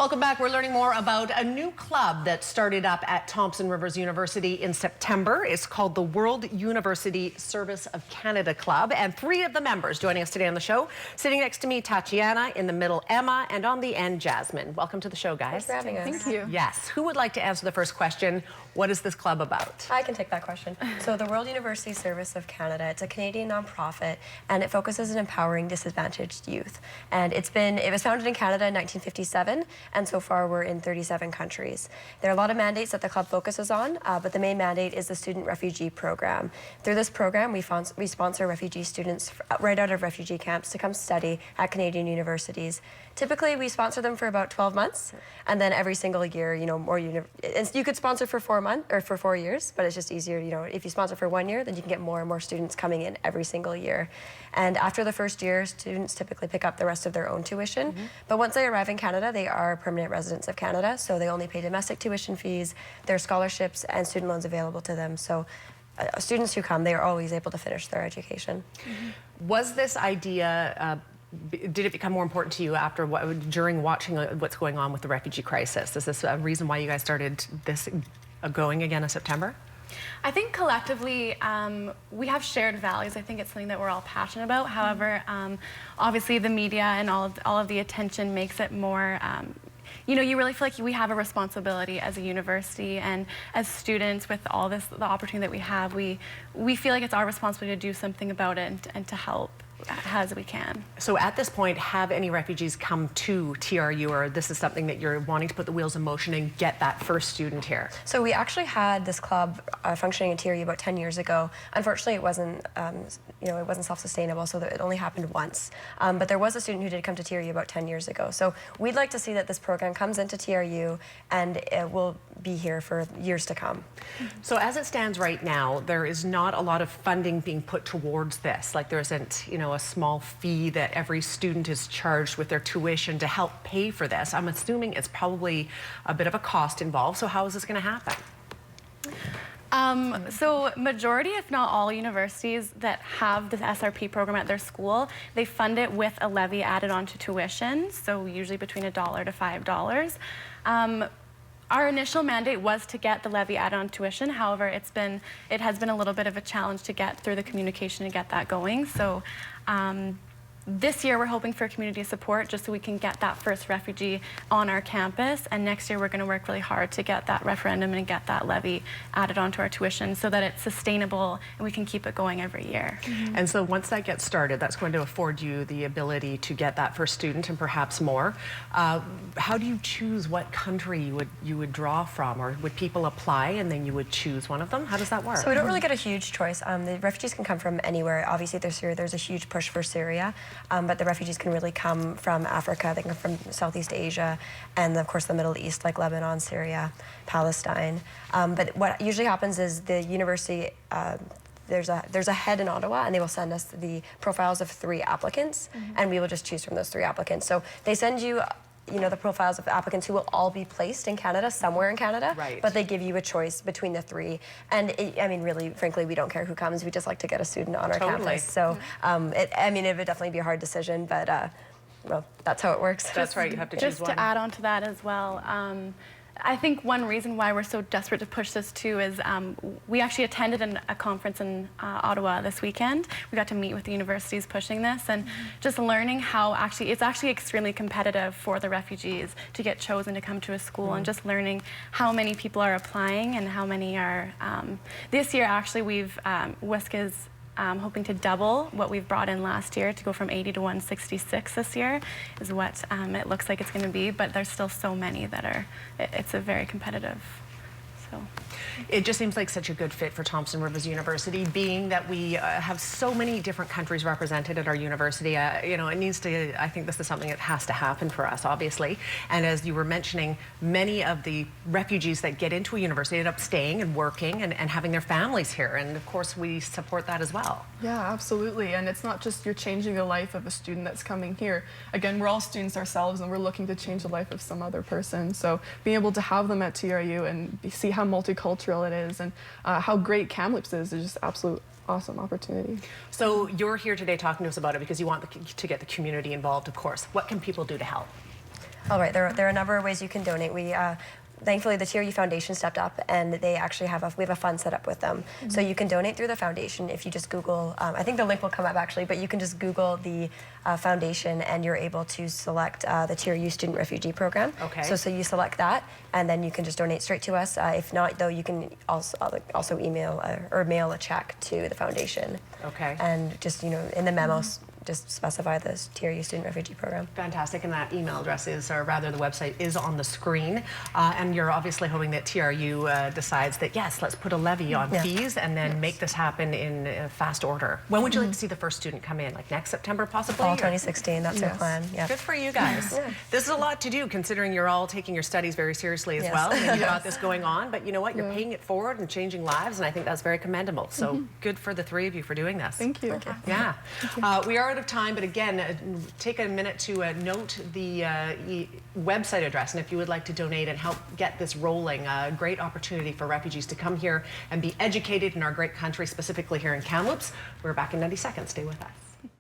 Welcome back. We're learning more about a new club that started up at Thompson Rivers University in September. It's called the World University Service of Canada Club, and three of the members joining us today on the show. Sitting next to me, Tatiana, in the middle, Emma, and on the end, Jasmine. Welcome to the show, guys. Thanks for having us. Thank you. Yes. Who would like to answer the first question? What is this club about? I can take that question. So the World University Service of Canada, it's a Canadian nonprofit, and it focuses on empowering disadvantaged youth. And it was founded in Canada in 1957, and so far we're in 37 countries. There are a lot of mandates that the club focuses on, but the main mandate is the Student Refugee Program. Through this program, we sponsor refugee students right out of refugee camps to come study at Canadian universities. Typically, we sponsor them for about 12 months, and then every single year, you could sponsor for 4 months or for 4 years, but it's just easier, if you sponsor for 1 year, then you can get more and more students coming in every single year. And after the first year, students typically pick up the rest of their own tuition. But once they arrive in Canada, they are permanent residents of Canada, so they only pay domestic tuition fees, there are scholarships and student loans available to them. So students who come, they are always able to finish their education. Was this idea did it become more important to you during watching what's going on with the refugee crisis? Is this a reason why you guys started this going again in September? I think collectively we have shared values. I think it's something that we're all passionate about. However, obviously the media and all of the attention makes it more you really feel like we have a responsibility as a university and as students with all the opportunity that we have. We feel like it's our responsibility to do something about it and to help as we can. So at this point, have any refugees come to TRU, or this is something that you're wanting to put the wheels in motion and get that first student here? So we actually had this club functioning in TRU about 10 years ago. Unfortunately, it wasn't self-sustainable, so it only happened once. But there was a student who did come to TRU about 10 years ago. So we'd like to see that this program comes into TRU and it will be here for years to come. So as it stands right now, there is not a lot of funding being put towards this. Like there isn't, a small fee that every student is charged with their tuition to help pay for this. I'm assuming it's probably a bit of a cost involved. So how is this going to happen? So majority, if not all, universities that have this SRP program at their school, they fund it with a levy added onto tuition, so usually between $1 to $5. Our initial mandate was to get the levy added on tuition. However, it has been a little bit of a challenge to get through the communication to get that going. So this year we're hoping for community support just so we can get that first refugee on our campus, and next year we're going to work really hard to get that referendum and get that levy added onto our tuition so that it's sustainable and we can keep it going every year. And so once that gets started, that's going to afford you the ability to get that first student and perhaps more. How do you choose what country you would draw from, or would people apply and then you would choose one of them? How does that work? So we don't really get a huge choice. The refugees can come from anywhere. Obviously this year there's a huge push for Syria. But the refugees can really come from Africa, they can come from Southeast Asia, and of course the Middle East, like Lebanon, Syria, Palestine. But what usually happens is the university, there's a head in Ottawa, and they will send us the profiles of 3 applicants, and we will just choose from those 3 applicants. So they send you the profiles of the applicants who will all be placed in Canada, somewhere in Canada, right. But they give you a choice between the 3. And really, frankly, we don't care who comes. We just like to get a student on our campus. So, it would definitely be a hard decision, but, well, that's how it works. That's right, you have to choose one. Just to add on to that as well, I think one reason why we're so desperate to push this too is we actually attended a conference in Ottawa this weekend. We got to meet with the universities pushing this, and just learning how it's actually extremely competitive for the refugees to get chosen to come to a school, and just learning how many people are applying and how many are. This year actually WUSC is hoping to double what we've brought in last year, to go from 80 to 166 this year is what it looks like it's going to be, but there's still so many that are, it's a very competitive. So. It just seems like such a good fit for Thompson Rivers University, being that we have so many different countries represented at our university. It needs to, I think this is something that has to happen for us, obviously. And as you were mentioning, many of the refugees that get into a university end up staying and working and having their families here. And of course, we support that as well. Yeah, absolutely. And it's not just you're changing the life of a student that's coming here. Again, we're all students ourselves, and we're looking to change the life of some other person. So being able to have them at TRU and see how multicultural it is and how great Kamloops is just absolute awesome opportunity. So you're here today talking to us about it because you want to get the community involved, of course. What can people do to help? All right, there are a number of ways you can donate. We thankfully the TRU Foundation stepped up, and they actually we have a fund set up with them. So you can donate through the foundation if you just Google. I think the link will come up actually, but you can just Google the foundation, and you're able to select the TRU Student Refugee Program. Okay. So you select that, and then you can just donate straight to us. If not, though, you can also email or mail a check to the foundation. Okay. And just in the memos, just specify the TRU Student Refugee Program. Fantastic, and that email address is, or rather the website is on the screen. And you're obviously hoping that TRU decides that, yes, let's put a levy on fees and then make this happen in fast order. When would you like to see the first student come in? Like next September, possibly? Fall or- 2016, that's our plan. Yeah. Good for you guys. This is a lot to do, considering you're all taking your studies very seriously as well. And you've got this going on, but you know what? You're paying it forward and changing lives, and I think that's very commendable. So good for the three of you for doing this. Thank you. Yeah. We are out of time, but again, take a minute to note the website address, and if you would like to donate and help get this rolling, a great opportunity for refugees to come here and be educated in our great country, specifically here in Kamloops. We're back in 90 seconds. Stay with us.